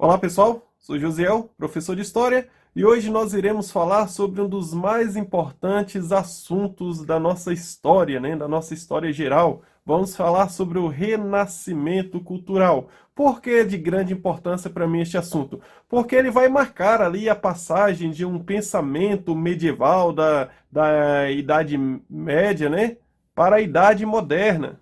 Olá pessoal, sou Josiel, professor de História, e hoje nós iremos falar sobre um dos mais importantes assuntos da nossa história, da nossa história geral. Vamos falar sobre o renascimento cultural. Por que é de grande importância para mim este assunto? Porque ele vai marcar ali a passagem de um pensamento medieval da Idade Média, para a Idade Moderna.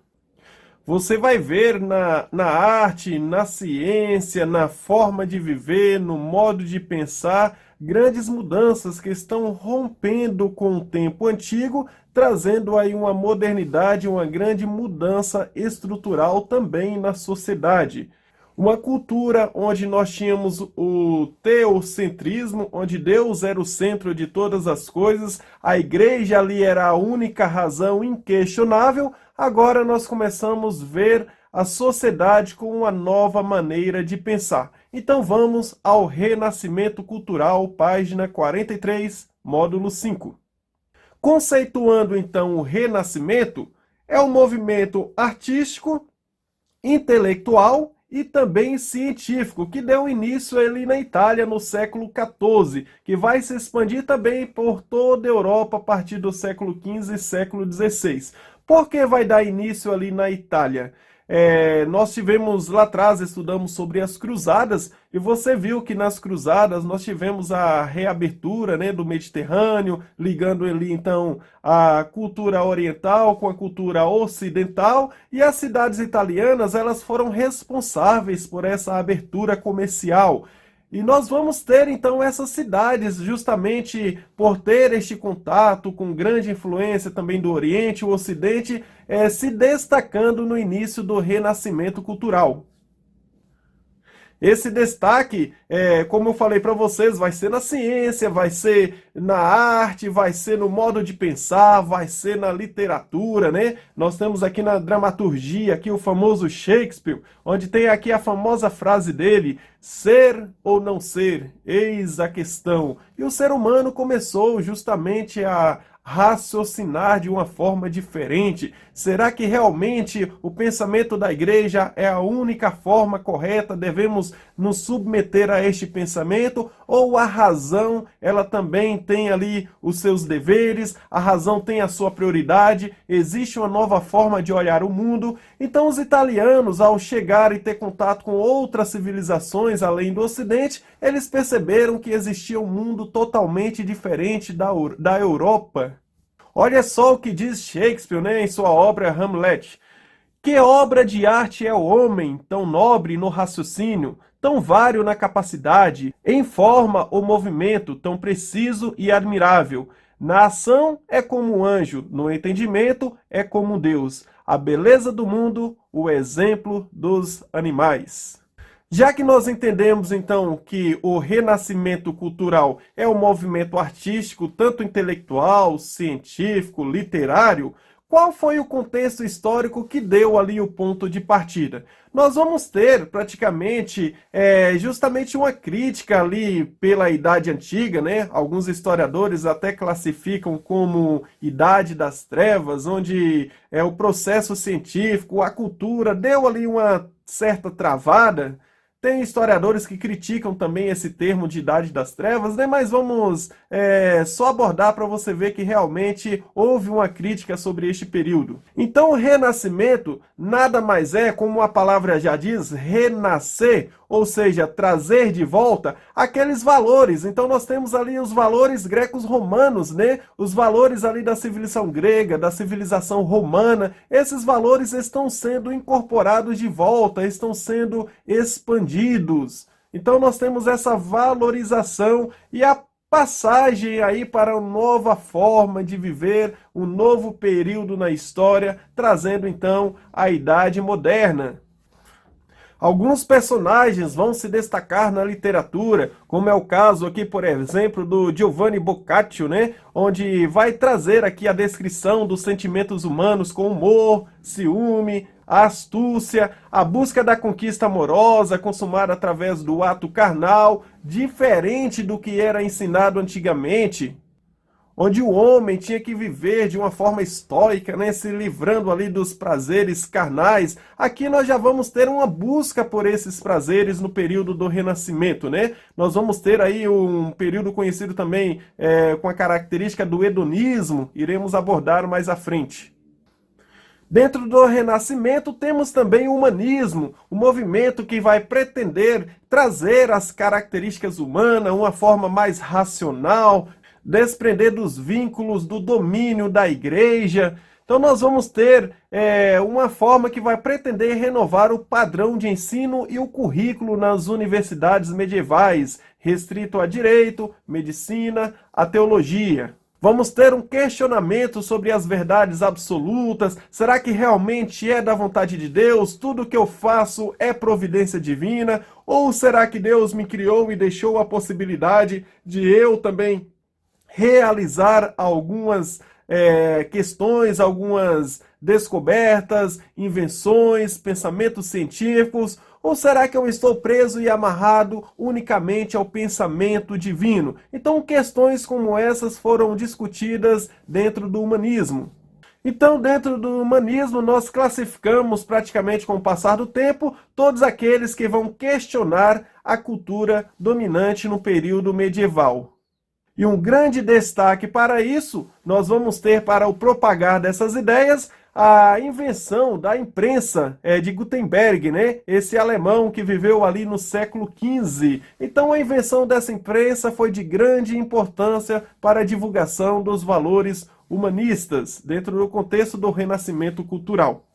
Você vai ver na arte, na ciência, na forma de viver, no modo de pensar, grandes mudanças que estão rompendo com o tempo antigo, trazendo aí uma modernidade, uma grande mudança estrutural também na sociedade. Uma cultura onde nós tínhamos o teocentrismo, onde Deus era o centro de todas as coisas, a igreja ali era a única razão inquestionável. Agora nós começamos a ver a sociedade com uma nova maneira de pensar. Então vamos ao Renascimento Cultural, página 43, módulo 5. Conceituando então o Renascimento, é um movimento artístico, intelectual e também científico, que deu início ali na Itália no século XIV, que vai se expandir também por toda a Europa a partir do século XV e século XVI. Por que vai dar início ali na Itália? Nós tivemos lá atrás, estudamos sobre as cruzadas, e você viu que nas cruzadas nós tivemos a reabertura, do Mediterrâneo, ligando ali então a cultura oriental com a cultura ocidental, e as cidades italianas elas foram responsáveis por essa abertura comercial. E nós vamos ter então essas cidades justamente por ter este contato com grande influência também do Oriente, o Ocidente, se destacando no início do Renascimento Cultural. Esse destaque, como eu falei para vocês, vai ser na ciência, vai ser na arte, vai ser no modo de pensar, vai ser na literatura, Nós temos aqui na dramaturgia, aqui o famoso Shakespeare, onde tem aqui a famosa frase dele, ser ou não ser, eis a questão. E o ser humano começou justamente a raciocinar de uma forma diferente. Será que realmente o pensamento da igreja é a única forma correta? Devemos nos submeter a este pensamento? Ou a razão, ela também tem ali os seus deveres, a razão tem a sua prioridade, existe uma nova forma de olhar o mundo? Então os italianos, ao chegar e ter contato com outras civilizações além do Ocidente, eles perceberam que existia um mundo totalmente diferente da Europa. Olha só o que diz Shakespeare, em sua obra Hamlet. Que obra de arte é o homem, tão nobre no raciocínio, tão vário na capacidade, em forma ou movimento, tão preciso e admirável. Na ação é como um anjo, no entendimento é como Deus. A beleza do mundo, o exemplo dos animais. Já que nós entendemos, então, que o renascimento cultural é um movimento artístico, tanto intelectual, científico, literário, qual foi o contexto histórico que deu ali o ponto de partida? Nós vamos ter, praticamente, justamente uma crítica ali pela Idade Antiga, Alguns historiadores até classificam como Idade das Trevas, onde o processo científico, a cultura, deu ali uma certa travada. Tem historiadores que criticam também esse termo de Idade das Trevas, mas vamos só abordar para você ver que realmente houve uma crítica sobre este período. Então o Renascimento nada mais é, como a palavra já diz, renascer, ou seja, trazer de volta aqueles valores. Então nós temos ali os valores grecos-romanos, Os valores ali da civilização grega, da civilização romana. Esses valores estão sendo incorporados de volta, estão sendo expandidos. Então nós temos essa valorização e a passagem aí para uma nova forma de viver, um novo período na história, trazendo então a Idade Moderna. Alguns personagens vão se destacar na literatura, como é o caso aqui, por exemplo, do Giovanni Boccaccio, Onde vai trazer aqui a descrição dos sentimentos humanos com humor, ciúme, a astúcia, a busca da conquista amorosa consumada através do ato carnal, diferente do que era ensinado antigamente. onde o homem tinha que viver de uma forma estoica, né, se livrando ali dos prazeres carnais. Aqui nós já vamos ter uma busca por esses prazeres no período do Renascimento, né? Nós vamos ter aí um período conhecido também com a característica do hedonismo, iremos abordar mais à frente. Dentro do Renascimento temos também o humanismo, um movimento que vai pretender trazer as características humanas, uma forma mais racional, desprender dos vínculos do domínio da igreja. Então nós vamos ter uma forma que vai pretender renovar o padrão de ensino e o currículo nas universidades medievais, restrito a direito, medicina, a teologia. Vamos ter um questionamento sobre as verdades absolutas. Será que realmente é da vontade de Deus? Tudo que eu faço é providência divina? Ou será que Deus me criou e deixou a possibilidade de eu também realizar algumas questões, algumas descobertas, invenções, pensamentos científicos? Ou será que eu estou preso e amarrado unicamente ao pensamento divino? Então, questões como essas foram discutidas dentro do humanismo. Então, dentro do humanismo, nós classificamos praticamente com o passar do tempo todos aqueles que vão questionar a cultura dominante no período medieval. E um grande destaque para isso, nós vamos ter para o propagar dessas ideias a invenção da imprensa de Gutenberg, né? Esse alemão que viveu ali no século XV. Então a invenção dessa imprensa foi de grande importância para a divulgação dos valores humanistas, dentro do contexto do renascimento cultural.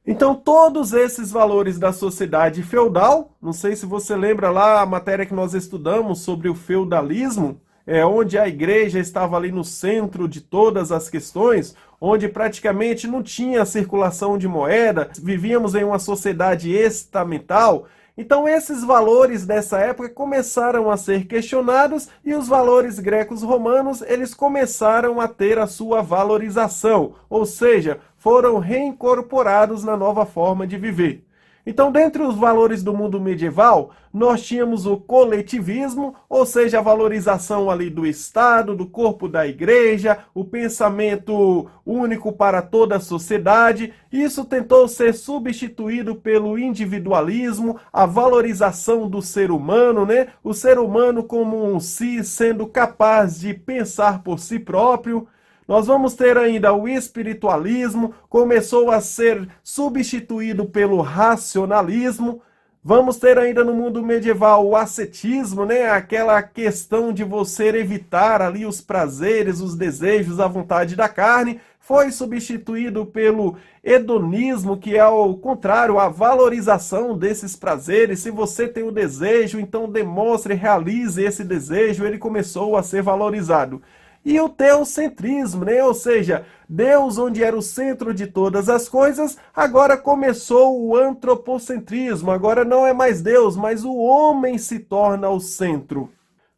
Então todos esses valores da sociedade feudal, não sei se você lembra lá a matéria que nós estudamos sobre o feudalismo, onde a igreja estava ali no centro de todas as questões, onde praticamente não tinha circulação de moeda, vivíamos em uma sociedade estamental. Então esses valores dessa época começaram a ser questionados e os valores grecos-romanos eles começaram a ter a sua valorização, ou seja, foram reincorporados na nova forma de viver. Então, dentre os valores do mundo medieval, nós tínhamos o coletivismo, ou seja, a valorização ali do Estado, do corpo da igreja, o pensamento único para toda a sociedade. Isso tentou ser substituído pelo individualismo, a valorização do ser humano, né? O ser humano como um si, sendo capaz de pensar por si próprio. Nós vamos ter ainda o espiritualismo, começou a ser substituído pelo racionalismo. Vamos ter ainda no mundo medieval o ascetismo, né? Aquela questão de você evitar ali os prazeres, os desejos, a vontade da carne. Foi substituído pelo hedonismo, que é ao contrário, a valorização desses prazeres. Se você tem o desejo, então demonstre, realize esse desejo. Ele começou a ser valorizado. E o teocentrismo, né? Ou seja, Deus, onde era o centro de todas as coisas, agora começou o antropocentrismo. Agora não é mais Deus, mas o homem se torna o centro.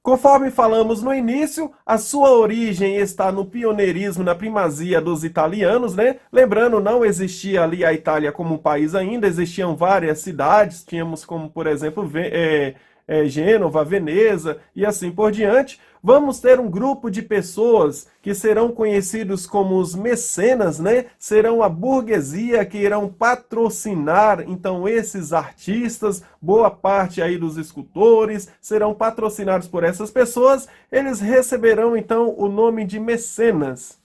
Conforme falamos no início, a sua origem está no pioneirismo, na primazia dos italianos, né? Lembrando, não existia ali a Itália como um país ainda, existiam várias cidades, tínhamos como, por exemplo, Gênova, Veneza e assim por diante. Vamos ter um grupo de pessoas que serão conhecidos como os mecenas, né? Serão a burguesia que irão patrocinar, então, esses artistas, boa parte aí dos escultores, serão patrocinados por essas pessoas, eles receberão, então, o nome de mecenas.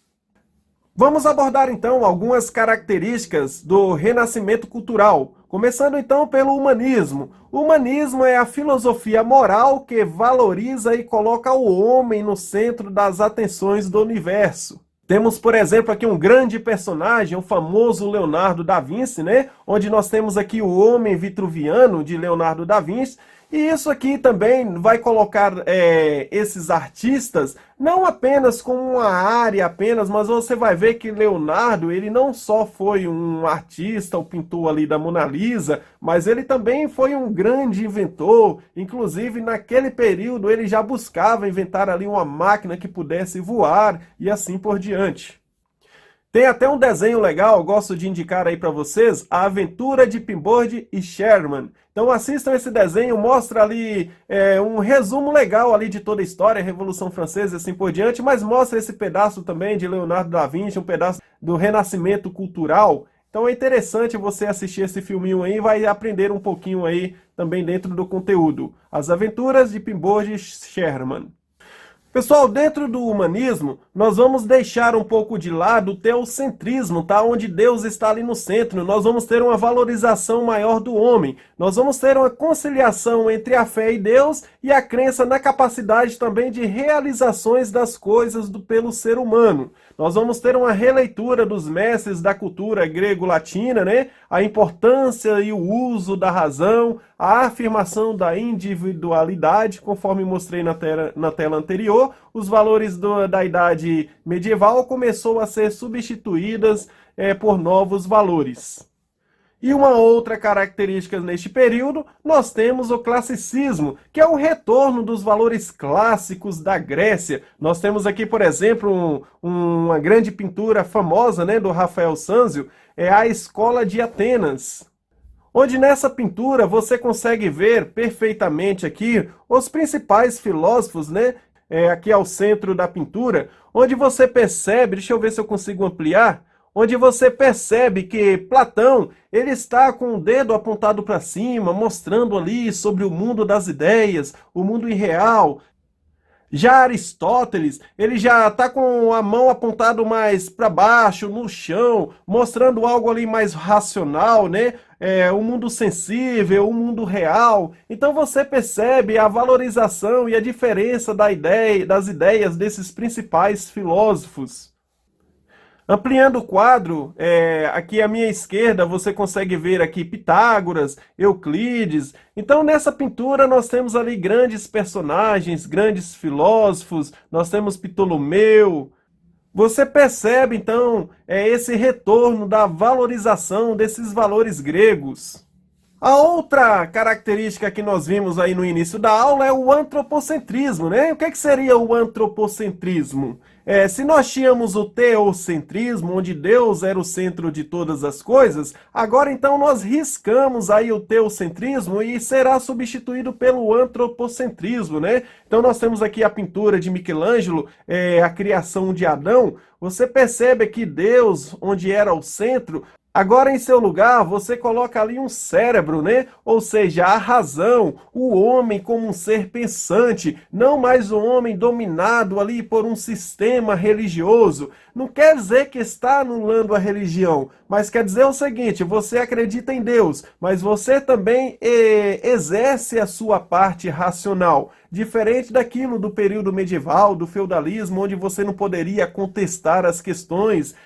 Vamos abordar, então, algumas características do renascimento cultural, começando, então, pelo humanismo. O humanismo é a filosofia moral que valoriza e coloca o homem no centro das atenções do universo. Temos, por exemplo, aqui um grande personagem, o famoso Leonardo da Vinci, né? Onde nós temos aqui o Homem Vitruviano, de Leonardo da Vinci. E isso aqui também vai colocar esses artistas não apenas como uma área apenas, mas você vai ver que Leonardo, ele não só foi um artista, o pintor ali da Mona Lisa, mas ele também foi um grande inventor. Inclusive, naquele período, ele já buscava inventar ali uma máquina que pudesse voar e assim por diante. Tem até um desenho legal, eu gosto de indicar aí para vocês, A Aventura de Pinboard e Sherman. Então assistam esse desenho, mostra ali um resumo legal ali de toda a história, a Revolução Francesa e assim por diante, mas mostra esse pedaço também de Leonardo da Vinci, um pedaço do renascimento cultural. Então é interessante você assistir esse filminho aí e vai aprender um pouquinho aí também dentro do conteúdo. As Aventuras de Pinboard e Sherman. Pessoal, dentro do humanismo, nós vamos deixar um pouco de lado o teocentrismo, tá? Onde Deus está ali no centro. Nós vamos ter uma valorização maior do homem. Nós vamos ter uma conciliação entre a fé e Deus e a crença na capacidade também de realizações das coisas pelo ser humano. Nós vamos ter uma releitura dos mestres da cultura grego-latina, né? A importância e o uso da razão, a afirmação da individualidade, conforme mostrei na tela anterior, os valores da idade medieval começou a ser substituídas por novos valores. E uma outra característica neste período, nós temos o classicismo, que é o retorno dos valores clássicos da Grécia. Nós temos aqui, por exemplo, uma grande pintura famosa, né, do Rafael Sanzio, é a Escola de Atenas, onde nessa pintura você consegue ver perfeitamente aqui os principais filósofos, né, aqui ao centro da pintura, onde você percebe, deixa eu ver se eu consigo ampliar, onde você percebe que Platão, ele está com o dedo apontado para cima, mostrando ali sobre o mundo das ideias, o mundo irreal. Já Aristóteles, ele já está com a mão apontada mais para baixo, no chão, mostrando algo ali mais racional, né? O mundo sensível, o mundo real. Então você percebe a valorização e a diferença das ideias desses principais filósofos. Ampliando o quadro, aqui à minha esquerda você consegue ver aqui Pitágoras, Euclides. Então nessa pintura nós temos ali grandes personagens, grandes filósofos, nós temos Ptolomeu. Você percebe então esse retorno da valorização desses valores gregos. A outra característica que nós vimos aí no início da aula é o antropocentrismo, né? O que seria o antropocentrismo? Se nós tínhamos o teocentrismo, onde Deus era o centro de todas as coisas, agora então nós riscamos aí o teocentrismo e será substituído pelo antropocentrismo, né? Então nós temos aqui a pintura de Michelangelo, a criação de Adão. Você percebe que Deus, onde era o centro, agora, em seu lugar, você coloca ali um cérebro, né? Ou seja, a razão, o homem como um ser pensante, não mais o homem dominado ali por um sistema religioso. Não quer dizer que está anulando a religião, mas quer dizer o seguinte, você acredita em Deus, mas você também exerce a sua parte racional, diferente daquilo do período medieval, do feudalismo, onde você não poderia contestar as questões,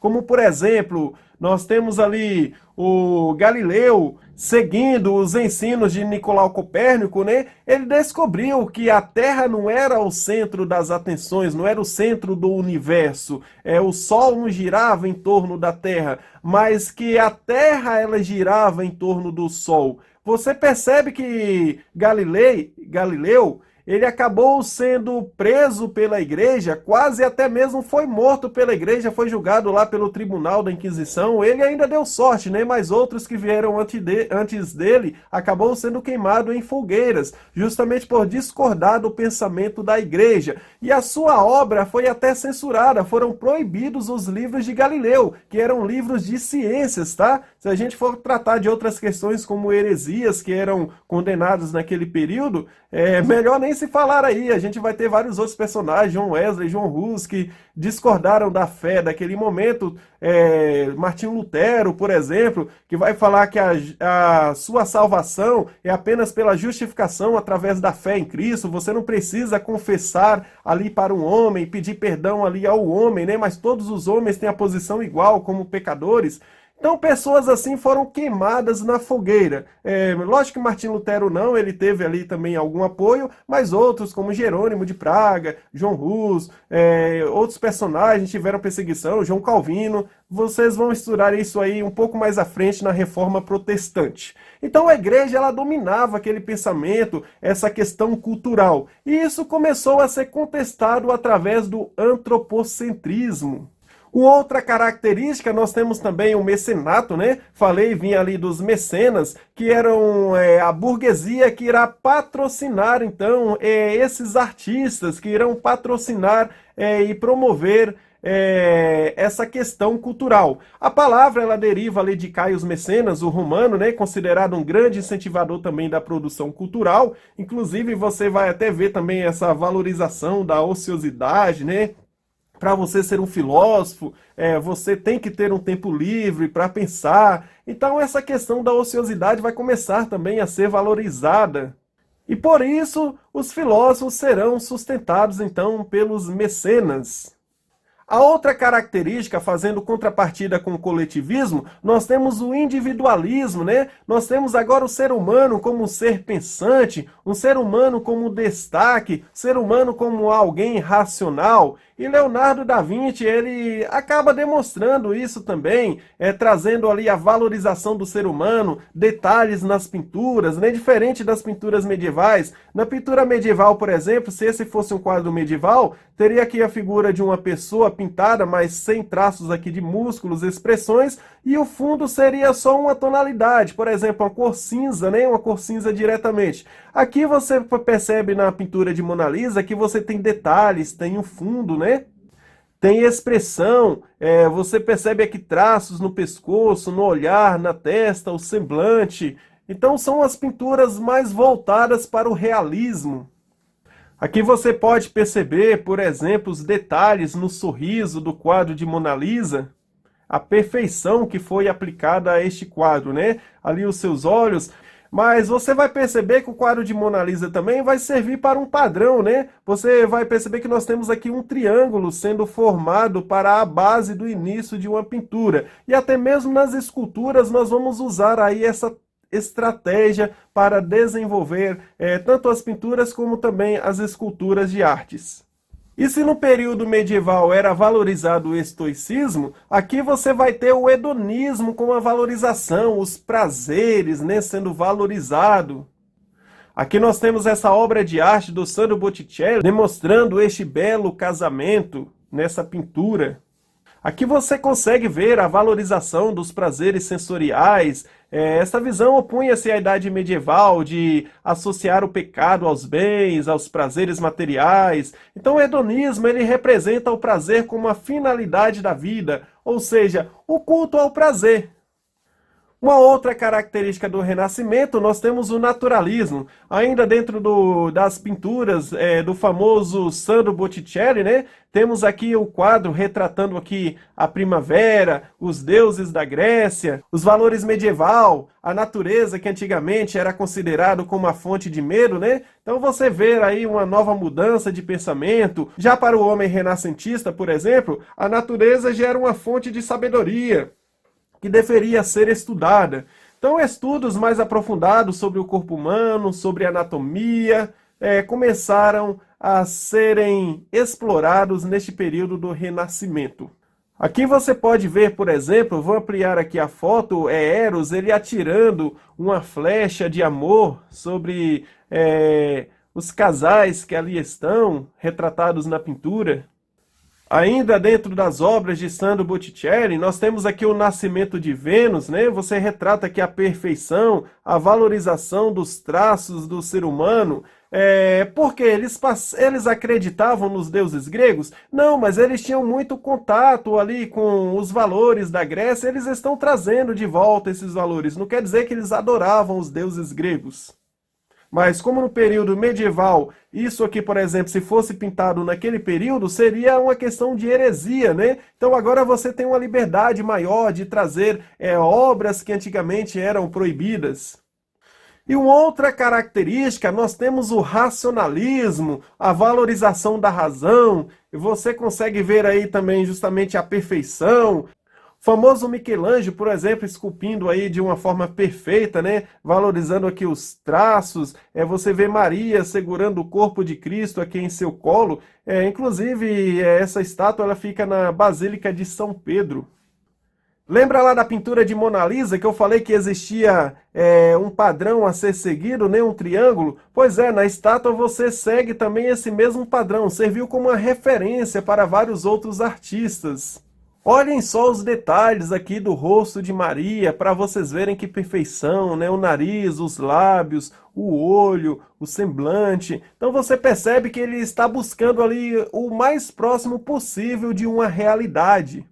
como por exemplo, nós temos ali o Galileu seguindo os ensinos de Nicolau Copérnico, né? Ele descobriu que a Terra não era o centro das atenções, não era o centro do universo. O Sol não girava em torno da Terra, mas que a Terra ela girava em torno do Sol. Você percebe que Galileu ele acabou sendo preso pela igreja, quase até mesmo foi morto pela igreja, foi julgado lá pelo tribunal da Inquisição. Ele ainda deu sorte, né? Mas outros que vieram antes dele acabou sendo queimado em fogueiras, justamente por discordar do pensamento da igreja. E a sua obra foi até censurada, foram proibidos os livros de Galileu, que eram livros de ciências, tá? Se a gente for tratar de outras questões como heresias que eram condenadas naquele período, melhor nem se falar aí, a gente vai ter vários outros personagens, John Wesley, John Hus, que discordaram da fé daquele momento, Martinho Lutero, por exemplo, que vai falar que a sua salvação é apenas pela justificação através da fé em Cristo, você não precisa confessar ali para um homem, pedir perdão ali ao homem, né? Mas todos os homens têm a posição igual como pecadores. Então, pessoas assim foram queimadas na fogueira. Lógico que Martinho Lutero não, ele teve ali também algum apoio, mas outros, como Jerônimo de Praga, João Hus, outros personagens tiveram perseguição, João Calvino. Vocês vão estudar isso aí um pouco mais à frente na Reforma Protestante. Então, a igreja ela dominava aquele pensamento, essa questão cultural. E isso começou a ser contestado através do antropocentrismo. Outra característica, nós temos também o mecenato, né? Falei, vinha ali dos mecenas, que eram a burguesia que irá patrocinar, então, esses artistas, que irão patrocinar e promover essa questão cultural. A palavra, ela deriva ali de Caio Mecenas, o romano, né? Considerado um grande incentivador também da produção cultural. Inclusive, você vai até ver também essa valorização da ociosidade, né? Para você ser um filósofo, você tem que ter um tempo livre para pensar. Então, essa questão da ociosidade vai começar também a ser valorizada. E por isso, os filósofos serão sustentados, então, pelos mecenas. A outra característica, fazendo contrapartida com o coletivismo, nós temos o individualismo, né? Nós temos agora o ser humano como um ser pensante, um ser humano como destaque, ser humano como alguém racional. E Leonardo da Vinci, ele acaba demonstrando isso também, trazendo ali a valorização do ser humano, detalhes nas pinturas, né? Diferente das pinturas medievais. Na pintura medieval, por exemplo, se esse fosse um quadro medieval, teria aqui a figura de uma pessoa pintada, mas sem traços aqui de músculos, expressões, e o fundo seria só uma tonalidade, por exemplo, uma cor cinza, né? Uma cor cinza diretamente. Aqui você percebe na pintura de Mona Lisa que você tem detalhes, tem um fundo, né? Tem expressão, você percebe aqui traços no pescoço, no olhar, na testa, o semblante. Então são as pinturas mais voltadas para o realismo. Aqui você pode perceber, por exemplo, os detalhes no sorriso do quadro de Mona Lisa, a perfeição que foi aplicada a este quadro, né? Ali os seus olhos. Mas você vai perceber que o quadro de Mona Lisa também vai servir para um padrão, né? Você vai perceber que nós temos aqui um triângulo sendo formado para a base do início de uma pintura. E até mesmo nas esculturas nós vamos usar aí essa estratégia para desenvolver tanto as pinturas como também as esculturas de artes. E se no período medieval era valorizado o estoicismo, aqui você vai ter o hedonismo com a valorização, os prazeres, né, sendo valorizado. Aqui nós temos essa obra de arte do Sandro Botticelli, demonstrando este belo casamento nessa pintura. Aqui você consegue ver a valorização dos prazeres sensoriais. Essa visão opunha-se à idade medieval de associar o pecado aos bens, aos prazeres materiais. Então o hedonismo ele representa o prazer como a finalidade da vida, ou seja, o culto ao prazer. Uma outra característica do Renascimento, nós temos o naturalismo. Ainda dentro das pinturas do famoso Sandro Botticelli, né? Temos aqui o quadro retratando aqui a primavera, os deuses da Grécia, os valores medieval, a natureza que antigamente era considerado como a fonte de medo, né? Então você vê aí uma nova mudança de pensamento. Já para o homem renascentista, por exemplo, a natureza já era uma fonte de sabedoria que deveria ser estudada. Então, estudos mais aprofundados sobre o corpo humano, sobre anatomia, começaram a serem explorados neste período do Renascimento. Aqui você pode ver, por exemplo, vou ampliar aqui a foto, Eros, ele atirando uma flecha de amor sobre os casais que ali estão, retratados na pintura. Ainda dentro das obras de Sandro Botticelli, nós temos aqui o Nascimento de Vênus, né? Você retrata aqui a perfeição, a valorização dos traços do ser humano. Porque eles acreditavam nos deuses gregos? Não, mas eles tinham muito contato ali com os valores da Grécia, eles estão trazendo de volta esses valores. Não quer dizer que eles adoravam os deuses gregos. Mas como no período medieval, isso aqui, por exemplo, se fosse pintado naquele período, seria uma questão de heresia, né? Então agora você tem uma liberdade maior de trazer obras que antigamente eram proibidas. E uma outra característica, nós temos o racionalismo, a valorização da razão. Você consegue ver aí também justamente a perfeição. O famoso Michelangelo, por exemplo, esculpindo aí de uma forma perfeita, né? Valorizando aqui os traços. Você vê Maria segurando o corpo de Cristo aqui em seu colo. Inclusive, essa estátua ela fica na Basílica de São Pedro. Lembra lá da pintura de Mona Lisa que eu falei que existia um padrão a ser seguido, né? Um triângulo? Pois na estátua você segue também esse mesmo padrão. Serviu como uma referência para vários outros artistas. Olhem só os detalhes aqui do rosto de Maria, para vocês verem que perfeição, né? O nariz, os lábios, o olho, o semblante. Então você percebe que ele está buscando ali o mais próximo possível de uma realidade.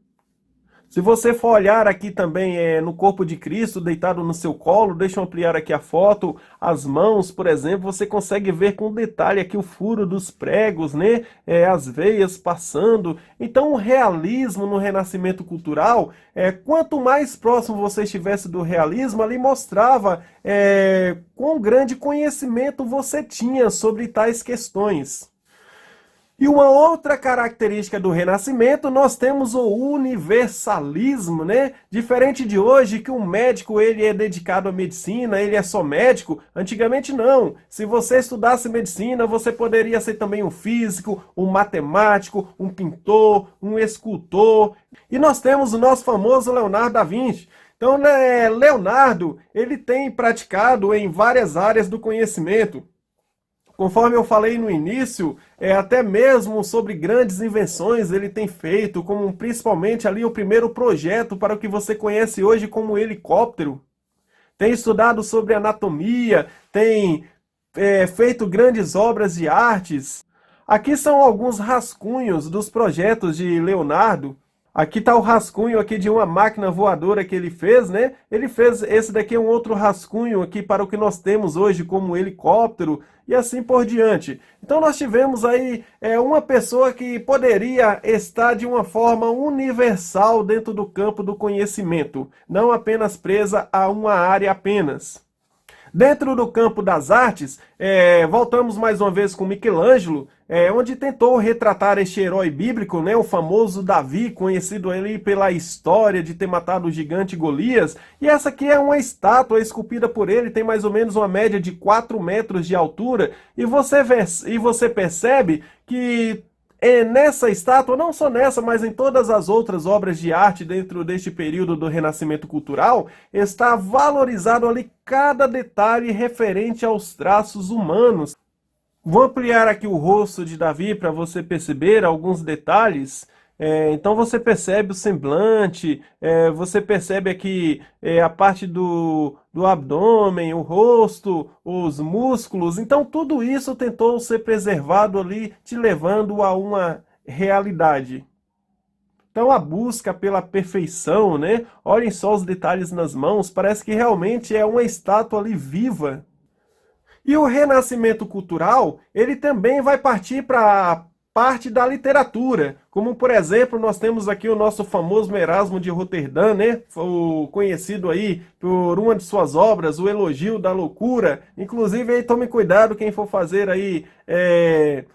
Se você for olhar aqui também no corpo de Cristo, deitado no seu colo, deixa eu ampliar aqui a foto, as mãos, por exemplo, você consegue ver com detalhe aqui o furo dos pregos, né? As veias passando. Então o realismo no renascimento cultural, quanto mais próximo você estivesse do realismo, ali mostrava quão grande conhecimento você tinha sobre tais questões. E uma outra característica do Renascimento, nós temos o universalismo, né? Diferente de hoje, que um médico ele é dedicado à medicina, ele é só médico. Antigamente não. Se você estudasse medicina, você poderia ser também um físico, um matemático, um pintor, um escultor. E nós temos o nosso famoso Leonardo da Vinci. Então, né, Leonardo, ele tem praticado em várias áreas do conhecimento. Conforme eu falei no início, até mesmo sobre grandes invenções ele tem feito, como principalmente ali o primeiro projeto para o que você conhece hoje como helicóptero. Tem estudado sobre anatomia, tem feito grandes obras de artes. Aqui são alguns rascunhos dos projetos de Leonardo. Aqui está o rascunho aqui de uma máquina voadora que ele fez, né? Ele fez, esse daqui é um outro rascunho aqui para o que nós temos hoje como helicóptero e assim por diante. Então nós tivemos aí uma pessoa que poderia estar de uma forma universal dentro do campo do conhecimento, não apenas presa a uma área apenas. Dentro do campo das artes, voltamos mais uma vez com Michelangelo, onde tentou retratar este herói bíblico, né, o famoso Davi, conhecido ali pela história de ter matado o gigante Golias. E essa aqui é uma estátua esculpida por ele, tem mais ou menos uma média de 4 metros de altura. E você percebe que nessa estátua, não só nessa, mas em todas as outras obras de arte dentro deste período do Renascimento Cultural, está valorizado ali cada detalhe referente aos traços humanos. Vou ampliar aqui o rosto de Davi para você perceber alguns detalhes. Então você percebe o semblante, você percebe aqui a parte do abdômen, o rosto, os músculos. Então tudo isso tentou ser preservado ali, te levando a uma realidade. Então a busca pela perfeição, né? Olhem só os detalhes nas mãos, parece que realmente é uma estátua ali viva. E o renascimento cultural, ele também vai partir para parte da literatura, como por exemplo, nós temos aqui o nosso famoso Erasmo de Roterdã, né? O conhecido aí por uma de suas obras, o Elogio da Loucura. Inclusive, aí tome cuidado quem for fazer aí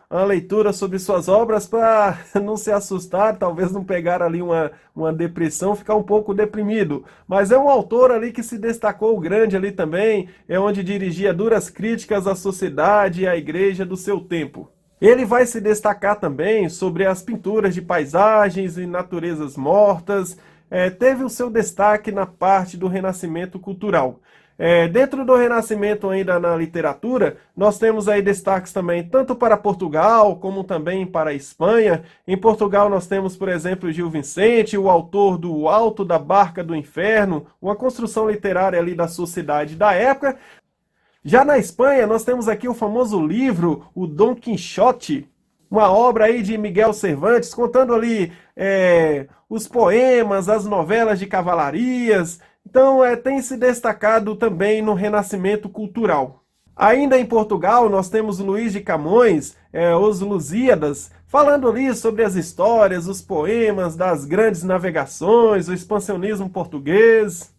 uma leitura sobre suas obras para não se assustar, talvez não pegar ali uma depressão, ficar um pouco deprimido. Mas é um autor ali que se destacou grande ali também, onde dirigia duras críticas à sociedade e à igreja do seu tempo. Ele vai se destacar também sobre as pinturas de paisagens e naturezas mortas. Teve o seu destaque na parte do Renascimento cultural. Dentro do Renascimento ainda na literatura, nós temos aí destaques também tanto para Portugal, como também para a Espanha. Em Portugal nós temos, por exemplo, Gil Vicente, o autor do Alto da Barca do Inferno, uma construção literária ali da sociedade da época. Já na Espanha, nós temos aqui o famoso livro, o Dom Quixote, uma obra aí de Miguel Cervantes, contando ali os poemas, as novelas de cavalarias. Então, tem se destacado também no Renascimento cultural. Ainda em Portugal, nós temos Luís de Camões, os Lusíadas, falando ali sobre as histórias, os poemas das grandes navegações, o expansionismo português.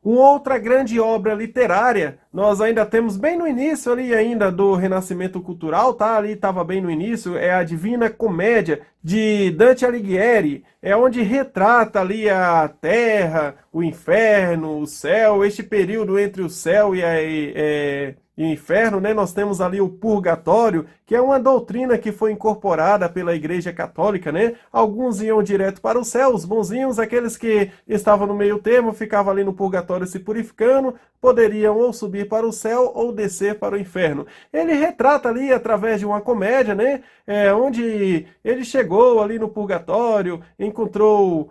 Uma outra grande obra literária, nós ainda temos bem no início ali ainda do Renascimento Cultural, tá? Ali estava bem no início, é a Divina Comédia, de Dante Alighieri, onde retrata ali a terra, o inferno, o céu, este período entre o céu e o inferno, né? Nós temos ali o purgatório, que é uma doutrina que foi incorporada pela Igreja Católica, né? Alguns iam direto para o céu, os bonzinhos, aqueles que estavam no meio termo, ficavam ali no purgatório se purificando, poderiam ou subir para o céu ou descer para o inferno. Ele retrata ali através de uma comédia, né? Onde ele chegou ali no purgatório, encontrou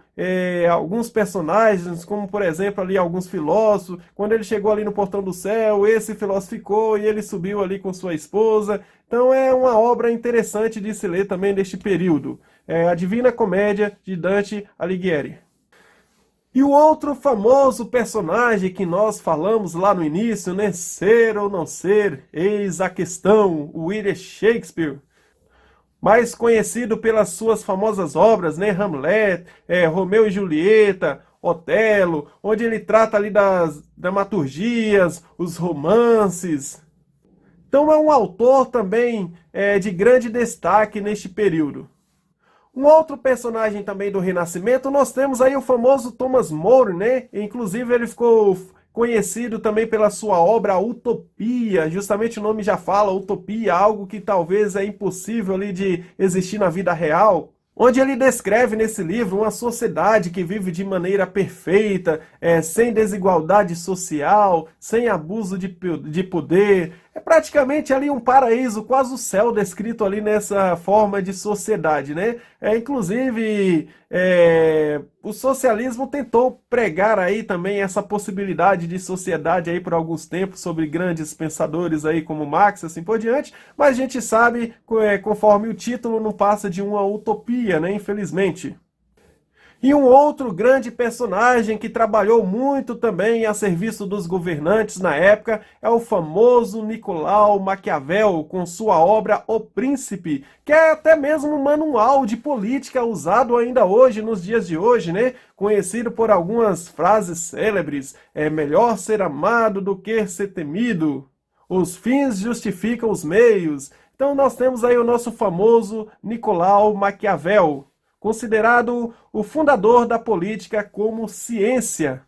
alguns personagens, como por exemplo ali alguns filósofos. Quando ele chegou ali no portão do céu, esse filósofo ficou e ele subiu ali com sua esposa. Então é uma obra interessante de se ler também neste período. A Divina Comédia de Dante Alighieri. E o outro famoso personagem que nós falamos lá no início, né? Ser ou não ser, eis a questão, William Shakespeare. Mais conhecido pelas suas famosas obras, né? Hamlet, Romeu e Julieta, Otelo, onde ele trata ali das dramaturgias, os romances. Então é um autor também de grande destaque neste período. Um outro personagem também do Renascimento, nós temos aí o famoso Thomas More, né? Inclusive ele ficou conhecido também pela sua obra Utopia, justamente o nome já fala, utopia, algo que talvez é impossível ali de existir na vida real. Onde ele descreve nesse livro uma sociedade que vive de maneira perfeita, sem desigualdade social, sem abuso de poder. É praticamente ali um paraíso, quase o céu descrito ali nessa forma de sociedade, né? Inclusive, o socialismo tentou pregar aí também essa possibilidade de sociedade aí por alguns tempos sobre grandes pensadores aí como Marx, assim por diante, mas a gente sabe, conforme o título, não passa de uma utopia, né? Infelizmente. E um outro grande personagem que trabalhou muito também a serviço dos governantes na época é o famoso Nicolau Maquiavel, com sua obra O Príncipe, que é até mesmo um manual de política usado ainda hoje, nos dias de hoje, né? Conhecido por algumas frases célebres: é melhor ser amado do que ser temido. Os fins justificam os meios. Então nós temos aí o nosso famoso Nicolau Maquiavel, considerado o fundador da política como ciência.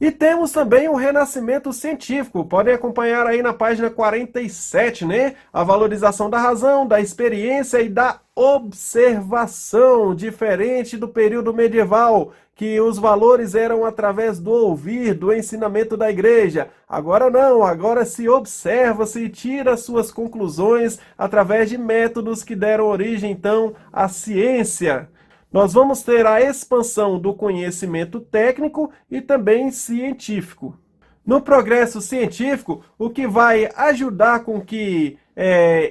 E temos também o renascimento científico, podem acompanhar aí na página 47, né? A valorização da razão, da experiência e da observação, diferente do período medieval, que os valores eram através do ouvir, do ensinamento da igreja. Agora não, agora se observa, se tira suas conclusões através de métodos que deram origem então à ciência. Nós vamos ter a expansão do conhecimento técnico e também científico. No progresso científico, o que vai ajudar com que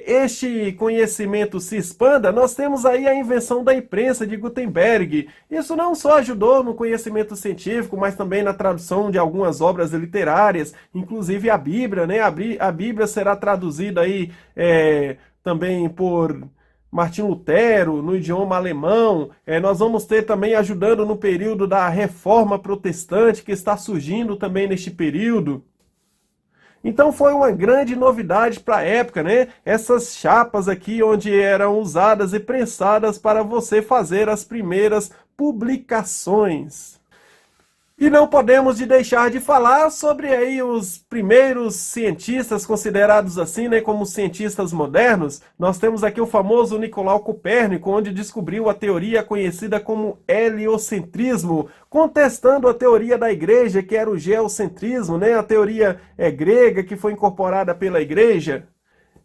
este conhecimento se expanda, nós temos aí a invenção da imprensa de Gutenberg. Isso não só ajudou no conhecimento científico, mas também na tradução de algumas obras literárias, inclusive a Bíblia, né? A Bíblia será traduzida aí também por Martim Lutero, no idioma alemão. Nós vamos ter também ajudando no período da Reforma Protestante, que está surgindo também neste período. Então foi uma grande novidade para a época, né? Essas chapas aqui onde eram usadas e prensadas para você fazer as primeiras publicações. E não podemos deixar de falar sobre aí os primeiros cientistas considerados assim, né, como cientistas modernos. Nós temos aqui o famoso Nicolau Copérnico, onde descobriu a teoria conhecida como heliocentrismo, contestando a teoria da igreja, que era o geocentrismo, né, a teoria grega que foi incorporada pela igreja.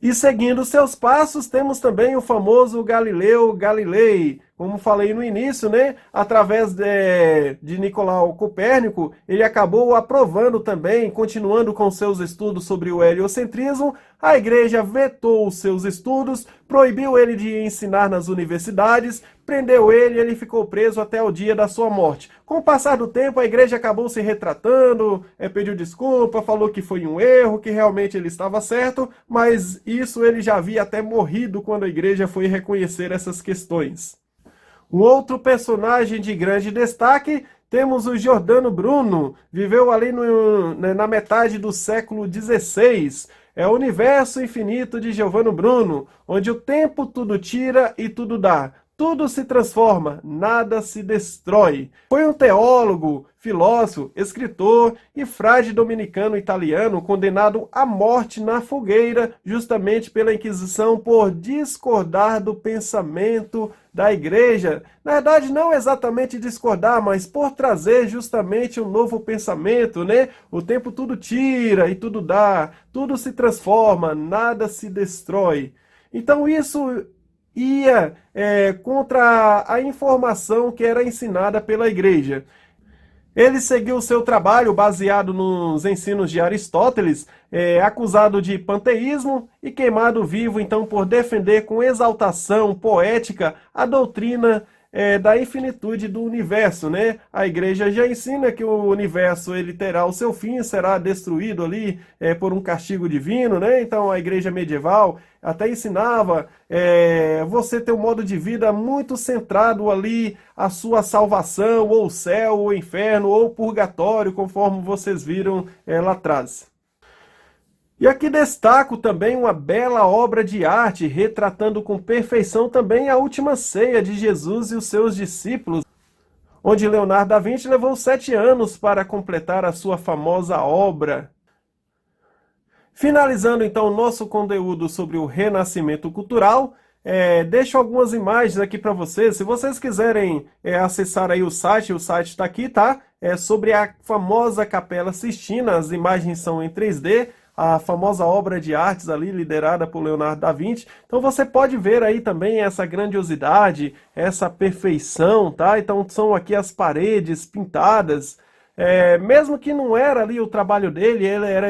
E seguindo seus passos, temos também o famoso Galileu Galilei. Como falei no início, né? Através de Nicolau Copérnico, ele acabou aprovando também, continuando com seus estudos sobre o heliocentrismo. A igreja vetou os seus estudos, proibiu ele de ensinar nas universidades, prendeu ele e ele ficou preso até o dia da sua morte. Com o passar do tempo, a igreja acabou se retratando, pediu desculpa, falou que foi um erro, que realmente ele estava certo, mas isso ele já havia até morrido quando a igreja foi reconhecer essas questões. Um outro personagem de grande destaque, temos o Giordano Bruno, viveu ali na metade do século XVI. É o Universo Infinito de Giordano Bruno, onde o tempo tudo tira e tudo dá. Tudo se transforma, nada se destrói. Foi um teólogo, filósofo, escritor e frade dominicano italiano condenado à morte na fogueira justamente pela Inquisição por discordar do pensamento da igreja. Na verdade, não exatamente discordar, mas por trazer justamente um novo pensamento, né? O tempo tudo tira e tudo dá, tudo se transforma, nada se destrói. Então isso ia contra a informação que era ensinada pela igreja. Ele seguiu seu trabalho baseado nos ensinos de Aristóteles, acusado de panteísmo e queimado vivo, então, por defender com exaltação poética a doutrina da infinitude do universo, né? A igreja já ensina que o universo ele terá o seu fim, será destruído ali por um castigo divino, né? Então a igreja medieval até ensinava você ter um modo de vida muito centrado ali a sua salvação, ou o céu, ou o inferno, ou o purgatório, conforme vocês viram lá atrás. E aqui destaco também uma bela obra de arte, retratando com perfeição também a última ceia de Jesus e os seus discípulos, onde Leonardo da Vinci levou 7 anos para completar a sua famosa obra. Finalizando então o nosso conteúdo sobre o renascimento cultural, deixo algumas imagens aqui para vocês. Se vocês quiserem acessar aí o site está aqui, tá? É sobre a famosa Capela Sistina, as imagens são em 3D, a famosa obra de artes ali, liderada por Leonardo da Vinci. Então você pode ver aí também essa grandiosidade, essa perfeição, tá? Então são aqui as paredes pintadas. Mesmo que não era ali o trabalho dele, ele era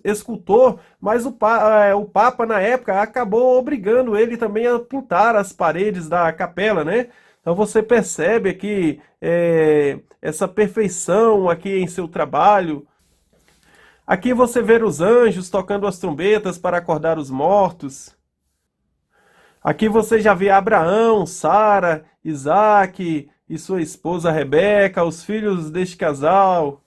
escultor, mas o Papa na época acabou obrigando ele também a pintar as paredes da capela, né? Então você percebe aqui essa perfeição aqui em seu trabalho. Aqui você vê os anjos tocando as trombetas para acordar os mortos. Aqui você já vê Abraão, Sara, Isaac e sua esposa Rebeca, os filhos deste casal,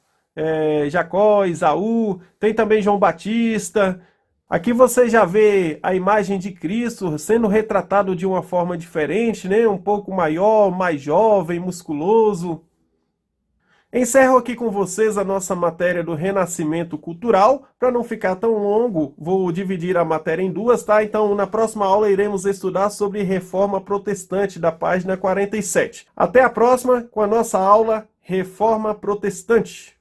Jacó, Esaú, tem também João Batista. Aqui você já vê a imagem de Cristo sendo retratado de uma forma diferente, né? Um pouco maior, mais jovem, musculoso. Encerro aqui com vocês a nossa matéria do renascimento cultural. Para não ficar tão longo, vou dividir a matéria em duas, tá? Então, na próxima aula, iremos estudar sobre Reforma Protestante, da página 47. Até a próxima com a nossa aula Reforma Protestante.